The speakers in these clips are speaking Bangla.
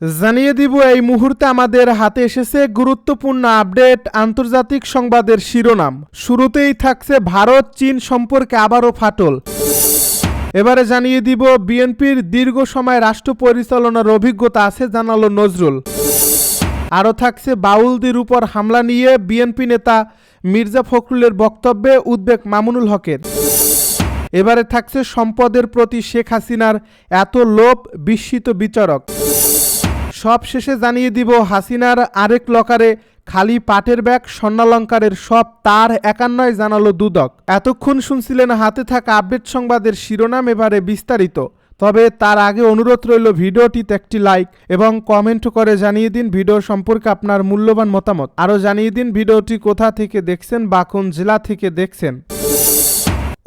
জানিয়ে দিব এই মুহূর্তে আমাদের হাতে এসেছে গুরুত্বপূর্ণ আপডেট আন্তর্জাতিক সংবাদের শিরোনাম। শুরুতেই থাকছে ভারত চীন সম্পর্কে আবারও ফাটল। এবারে জানিয়ে দিব বিএনপির দীর্ঘ সময় রাষ্ট্র পরিচালনার অভিজ্ঞতা আছে জানালো নজরুল। আরও থাকছে বাউলদের উপর হামলা নিয়ে বিএনপি নেতা মির্জা ফখরুলের বক্তব্যে উদ্বেগ মামুনুল হকের। এবারে থাকছে সম্পদের প্রতি শেখ হাসিনার এত লোভ বিস্মিত বিচারক। সব শেষে জানিয়ে দিব হাসিনার আরেক লকারে খালি পাটের ব্যাগ স্বর্ণালঙ্কারের সব তার একান্নয় জানালো দুদক। এতক্ষণ শুনছিলেন হাতে থাকা আপডেট সংবাদের শিরোনাম, এবারে বিস্তারিত। তবে তার আগে অনুরোধ রইল ভিডিওটিতে একটি লাইক এবং কমেন্ট করে জানিয়ে দিন ভিডিও সম্পর্কে আপনার মূল্যবান মতামত। আরও জানিয়ে দিন ভিডিওটি কোথা থেকে দেখছেন বা কোন জেলা থেকে দেখছেন।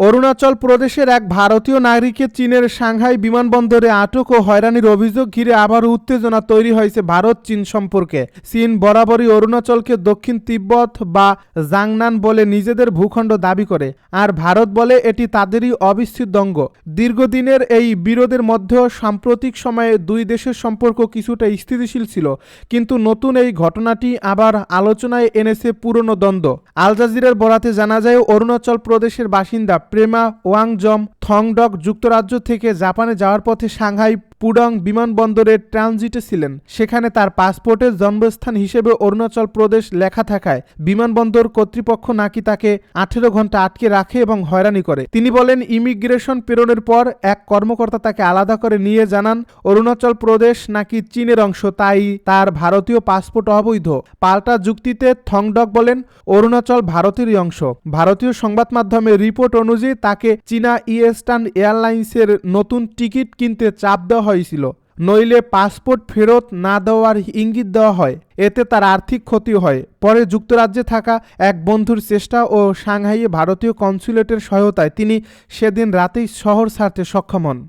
অরুণাচল প্রদেশের এক ভারতীয় নাগরিককে চীনের সাংহাই বিমানবন্দরে আটক ও হয়রানির অভিযোগ ঘিরে আবার উত্তেজনা তৈরি হয়েছে ভারত চীন সম্পর্কে। চীন বরাবরই অরুণাচলকে দক্ষিণ তিব্বত বা জাংনান বলে নিজেদের ভূখণ্ড দাবি করে, আর ভারত বলে এটি তাদেরই অবিচ্ছেদ্য অঙ্গ। দীর্ঘদিনের এই বিরোধের মধ্যেও সাম্প্রতিক সময়ে দুই দেশের সম্পর্ক কিছুটা স্থিতিশীল ছিল, কিন্তু নতুন এই ঘটনাটি আবার আলোচনায় এনেছে পুরনো দ্বন্দ্ব। আল জাজিরার বরাতে জানা যায় অরুণাচল প্রদেশের বাসিন্দা প্রেমা ওয়াংজম থংডক যুক্তরাজ্য থেকে জাপানে যাওয়ার পথে সাংহাই পুডং বিমানবন্দরে ট্রানজিটে ছিলেন। সেখানে তার পাসপোর্টের জন্মস্থান হিসেবে অরুণাচল প্রদেশ লেখা থাকায় বিমানবন্দর কর্তৃপক্ষ নাকি তাকে 18 ঘন্টা আটকে রাখে এবং হয়রানি করে। তিনি বলেন, ইমিগ্রেশন প্রেরণের পর এক কর্মকর্তা তাকে আলাদা করে নিয়ে জানান অরুণাচল প্রদেশ নাকি চীনের অংশ, তাই তার ভারতীয় পাসপোর্ট অবৈধ। পাল্টা যুক্তিতে থংডক বলেন অরুণাচল ভারতেরই অংশ। ভারতীয় সংবাদ মাধ্যমের রিপোর্ট অনুযায়ী তাকে চীনা ইস্টার্ন এয়ারলাইন্সের নতুন টিকিট কিনতে চাপ দেওয়া হয়েছিল, নইলে পাসপোর্ট ফেরত না দেওয়ার ইঙ্গিত দেওয়া হয়। এতে তার আর্থিক ক্ষতি হয়। পরে যুক্তরাজ্যে থাকা এক বন্ধুর চেষ্টা ও সাংহাইয়ে ভারতীয় কনসুলেটের সহায়তায় তিনি সেদিন রাতেই শহর ছাড়তে সক্ষম হন।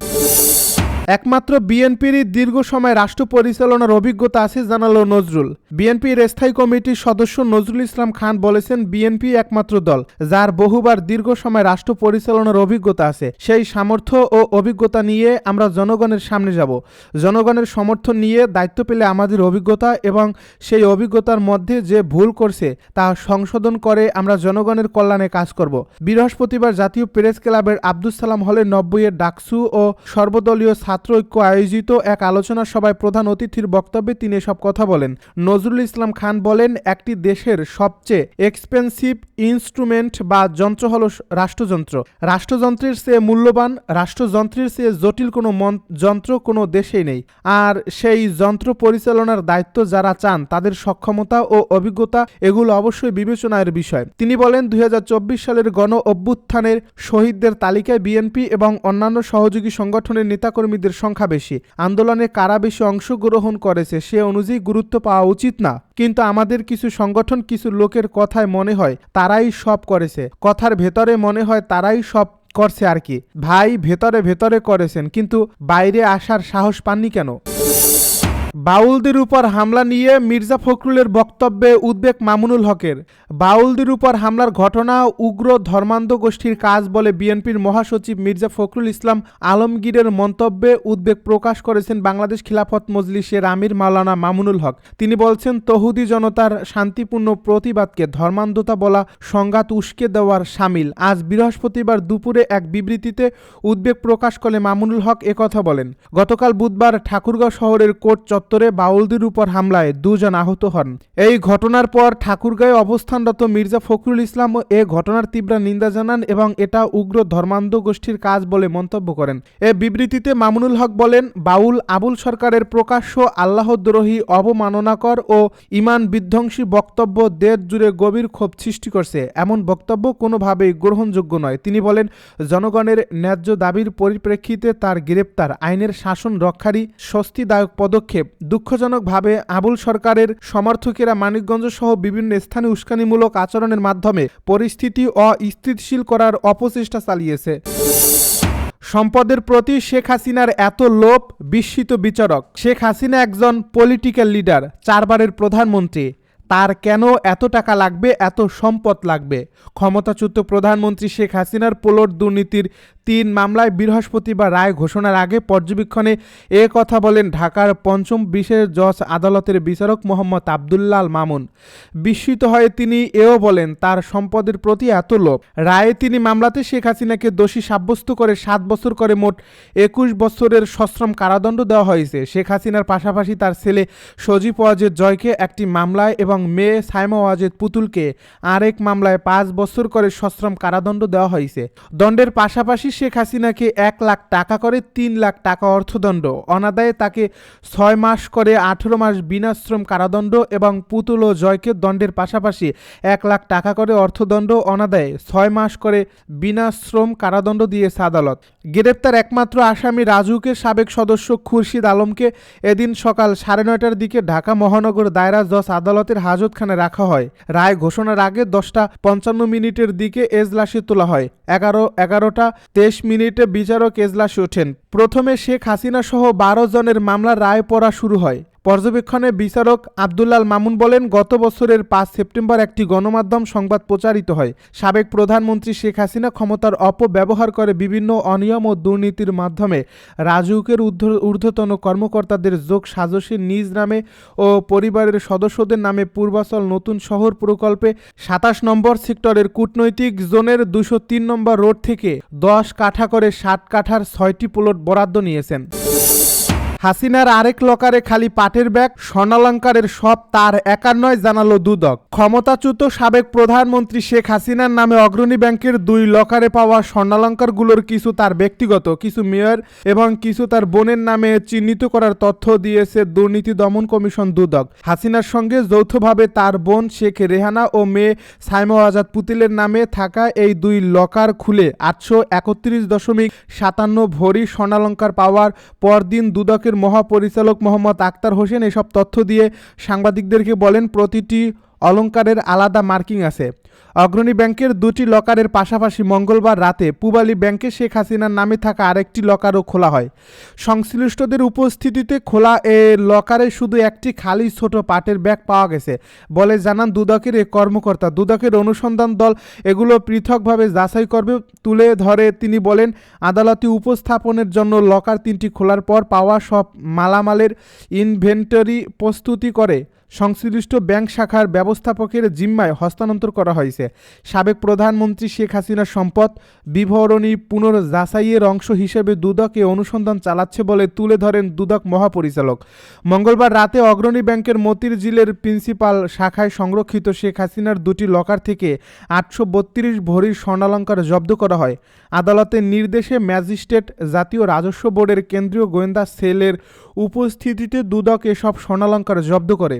একমাত্র বিএনপিরই দীর্ঘ সময় রাষ্ট্র পরিচালনার অভিজ্ঞতা আছে জানালো নজরুল। বিএনপির স্থায়ী কমিটির সদস্য নজরুল ইসলাম খান বলেছেন, বিএনপি একমাত্র দল যার বহুবার দীর্ঘ সময় রাষ্ট্র পরিচালনার অভিজ্ঞতা আছে। সেই সামর্থ্য ও অভিজ্ঞতা নিয়ে আমরা জনগণের সামনে যাব। জনগণের সমর্থন নিয়ে দায়িত্ব পেলে আমাদের অভিজ্ঞতা এবং সেই অভিজ্ঞতার মধ্যে যে ভুল করছে তা সংশোধন করে আমরা জনগণের কল্যাণে কাজ করব। বৃহস্পতিবার জাতীয় প্রেস ক্লাবের আব্দুল সালাম হলে 90-এর ডাকসু ও সর্বদলীয় ছাত্র ঐক্য আয়োজিত এক আলোচনা সভায় প্রধান অতিথির বক্তব্যে তিনি এসব কথা বলেন। নজরুল ইসলাম খান বলেন, একটি দেশের সবচেয়ে এক্সপেন্সিভ ইনস্ট্রুমেন্ট বা যন্ত্র হলো রাষ্ট্রযন্ত্র। রাষ্ট্রযন্ত্রের চেয়ে মূল্যবান, রাষ্ট্রযন্ত্রের চেয়ে জটিল কোনো যন্ত্র কোনো দেশেই নেই। আর সেই যন্ত্র পরিচালনার দায়িত্ব যারা চান তাদের সক্ষমতা ও অভিজ্ঞতা এগুলো অবশ্যই বিবেচনার বিষয়। তিনি বলেন, 2024 সালের গণ অভ্যুত্থানের শহীদদের তালিকায় বিএনপি এবং অন্যান্য সহযোগী সংগঠনের নেতাকর্মীদের সংখ্যা বেশি। আন্দোলনে কারা বেশি অংশগ্রহণ করেছে সে অনুযায়ী গুরুত্ব পাওয়া উচিত না, কিন্তু আমাদের কিছু সংগঠন কিছু লোকের কথায় মনে হয় তারাই সব করেছে, কথার ভেতরে মনে হয় তারাই সব করছে আর কি। ভাই, ভেতরে ভেতরে করেছেন, কিন্তু বাইরে আসার সাহস পাননি কেন? বাউলদের উপর হামলা নিয়ে মির্জা ফখরুলের বক্তব্যে উদ্বেগ মামুনুল হকের। বাউলদের উপর হামলার ঘটনা উগ্র ধর্মান্ধ গোষ্ঠীর কাজ বলে বিএনপির মহাসচিব মির্জা ফখরুল ইসলাম আলমগীরের মন্তব্যে উদ্বেগ প্রকাশ করেছেন বাংলাদেশ খিলাফত মজলিসের আমির মাওলানা মামুনুল হক। তিনি বলছেন, তৌহিদি জনতার শান্তিপূর্ণ প্রতিবাদকে ধর্মান্ধতা বলা সংঘাত উস্কে দেওয়ার শামিল। আজ বৃহস্পতিবার দুপুরে এক বিবৃতিতে উদ্বেগ প্রকাশ করে মামুনুল হক একথা বলেন। গতকাল বুধবার ঠাকুরগাঁও শহরের কোর্ট চত্বরে বাউলদের উপর হামলায় 2 জন আহত হন। এই ঘটনার পর ঠাকুরগাঁয়ে অবস্থানরত মির্জা ফখরুল ইসলাম এ ঘটনার তীব্র নিন্দা জানান এবং এটা উগ্র ধর্মান্ধ গোষ্ঠীর কাজ বলে মন্তব্য করেন। এ বিবৃতিতে মামুনুল হক বলেন, বাউল আবুল সরকারের প্রকাশ্য আল্লাহদ্রোহী, অবমাননাকর ও ঈমান বিধ্বংসী বক্তব্য দেশ জুড়ে গভীর ক্ষোভ সৃষ্টি করছে। এমন বক্তব্য কোনোভাবেই গ্রহণযোগ্য নয়। তিনি বলেন, জনগণের ন্যায্য দাবির পরিপ্রেক্ষিতে তার গ্রেপ্তার আইনের শাসন রক্ষারই স্বস্তিদায়ক পদক্ষেপ। দুঃখজনকভাবে আবুল সরকারের সমর্থকেরা মানিকগঞ্জ সহ বিভিন্ন স্থানে উস্কানিমূলক আচরণের মাধ্যমে পরিস্থিতি অস্থিতিশীল করার অপচেষ্টা চালিয়েছে। সম্পদের প্রতি শেখ হাসিনার এত লোভ বিস্মিত বিচারক। শেখ হাসিনা একজন পলিটিক্যাল লিডার, 4 বারের প্রধানমন্ত্রী। তার কেন এত টাকা লাগবে, এত সম্পদ লাগবে? ক্ষমতাচ্যুত প্রধানমন্ত্রী শেখ হাসিনার পোলট দুর্নীতির 3 মামলায় বৃহস্পতিবার রায় ঘোষণার আগে পর্যবেক্ষণে এ কথা বলেন ঢাকার পঞ্চম বিশেষ জজ আদালতের বিচারক মোহাম্মদ আব্দুল্লাহ মামুন। বিস্মিত হয়ে তিনি এও বলেন, তার সম্পদের প্রতি এত লোভ। রায়ে তিনি মামলাতে শেখ হাসিনাকে দোষী সাব্যস্ত করে 7 বছর করে মোট 21 বছরের সশ্রম কারাদণ্ড দেওয়া হয়েছে। শেখ হাসিনার পাশাপাশি তার ছেলে সজীব ওয়াজেদ জয়কে একটি মামলায় এবং মেয়ে সাইমা ওয়াজেদ পুতুলকে আরেক মামলায় 5 বছর করে সশ্রম কারাদণ্ড দেওয়া হয়েছে। দণ্ডের পাশাপাশি শেখ হাসিনাকে 1 লাখ টাকা করে 3 লাখ টাকা অর্থদণ্ড, অনাদায়ে তাকে 6 মাস করে 18 মাস বিনাশ্রম কারাদণ্ড এবং পুতুল ও জয়কে দণ্ডের পাশাপাশি 1 লাখ টাকা করে অর্থদণ্ড, অনাদায়ে 6 মাস করে বিনাশ্রম কারাদণ্ড দিয়েছে আদালত। গ্রেপ্তার একমাত্র আসামি রাজুকের সাবেক সদস্য খুরশিদ আলমকে এদিন সকাল 9:30টার দিকে ঢাকা মহানগর দায়রা জজ আদালতের হাজতখানে রাখা হয়। রায় ঘোষণার আগে 10:55 দিকে এজলাসে তোলা হয়। 11:23 বিচারক এজলাসে ওঠেন। প্রথমে শেখ হাসিনা সহ 12 জনের মামলার রায় পড়া শুরু হয়। পর্যবেক্ষণে বিচারক আব্দুল্লাহ মামুন বলেন, গত বছরের 5 সেপ্টেম্বর একটি গণমাধ্যম সংবাদ প্রচারিত হয়। সাবেক প্রধানমন্ত্রী শেখ হাসিনা ক্ষমতার অপব্যবহার করে বিভিন্ন অনিয়ম ও দুর্নীতির মাধ্যমে রাজউকের ঊর্ধ্বতন কর্মকর্তাদের যোগ সাজসে নিজ নামে ও পরিবারের সদস্যদের নামে পূর্বাচল নতুন শহর প্রকল্পে 27 নম্বর সেক্টরের কূটনৈতিক জোনের 203 নম্বর রোড থেকে 10 কাঠা করে 60 কাঠার 6টি প্লট বরাদ্দ নিয়েছেন। হাসিনার আরেক লকারে খালি পাটের ব্যাগ, স্বর্ণালংকারের সব তার একার নয়, জানালো দুদক। ক্ষমতাচ্যুত সাবেক প্রধানমন্ত্রী শেখ হাসিনার নামে অগ্রণী ব্যাংকের 2 লকারে পাওয়া স্বর্ণালংকারগুলোর কিছু তার ব্যক্তিগত, কিছু মেয়র এবং কিছু তার বোনের নামে চিহ্নিত করার তথ্য দিয়েছে দুর্নীতি দমন কমিশন দুদক। হাসিনার সঙ্গে যৌথভাবে তার বোন শেখ রেহানা ও মেয়ে সাইমা ওয়াজেদ পুতুলের নামে থাকা এই 2 লকার খুলে 831.57 ভরি স্বর্ণালংকার পাওয়ার পরদিন দুদকের মহাপরিচালক মোহাম্মদ আক্তার হোসেন এসব তথ্য দিয়ে সাংবাদিকদেরকে বলেন, প্রতিটি অলংকারের আলাদা মার্কিং আছে। অগ্রণী ব্যাংকের 2টি লকারের পাশাপাশি মঙ্গলবার রাতে পূবালী ব্যাংকে শেখ হাসিনার নামে থাকা আরেকটি লকারও খোলা হয়। সংশ্লিষ্টদের উপস্থিতিতে খোলা এ লকারে শুধু একটি খালি ছোট পাটের ব্যাগ পাওয়া গেছে বলে জানান দুদকের এ কর্মকর্তা। দুদকের অনুসন্ধান দল এগুলো পৃথকভাবে যাচাই করবে তুলে ধরে তিনি বলেন, আদালতে উপস্থাপনের জন্য লকার 3টি খোলার পর পাওয়া সব মালামালের ইনভেন্টরি প্রস্তুতি করে সংশ্লিষ্ট ব্যাংক শাখার ব্যবস্থাপকের জিম্মায় হস্তান্তর করা হয়েছে। সাবেক প্রধানমন্ত্রী শেখ হাসিনার সম্পদ বিবরণী পুনর্যাচাইয়ের অংশ হিসেবে দুদক এ অনুসন্ধান চালাচ্ছে বলে তুলে ধরেন দুদক মহাপরিচালক। মঙ্গলবার রাতে অগ্রণী ব্যাংকের মতিঝিলের প্রিন্সিপাল শাখায় সংরক্ষিত শেখ হাসিনার 2টি লকার থেকে 832 ভরির স্বর্ণালংকার জব্দ করা হয়। আদালতের নির্দেশে ম্যাজিস্ট্রেট জাতীয় রাজস্ব বোর্ডের কেন্দ্রীয় গোয়েন্দা সেলের উপস্থিতিতে দুদক এসব স্বর্ণালংকার জব্দ করে।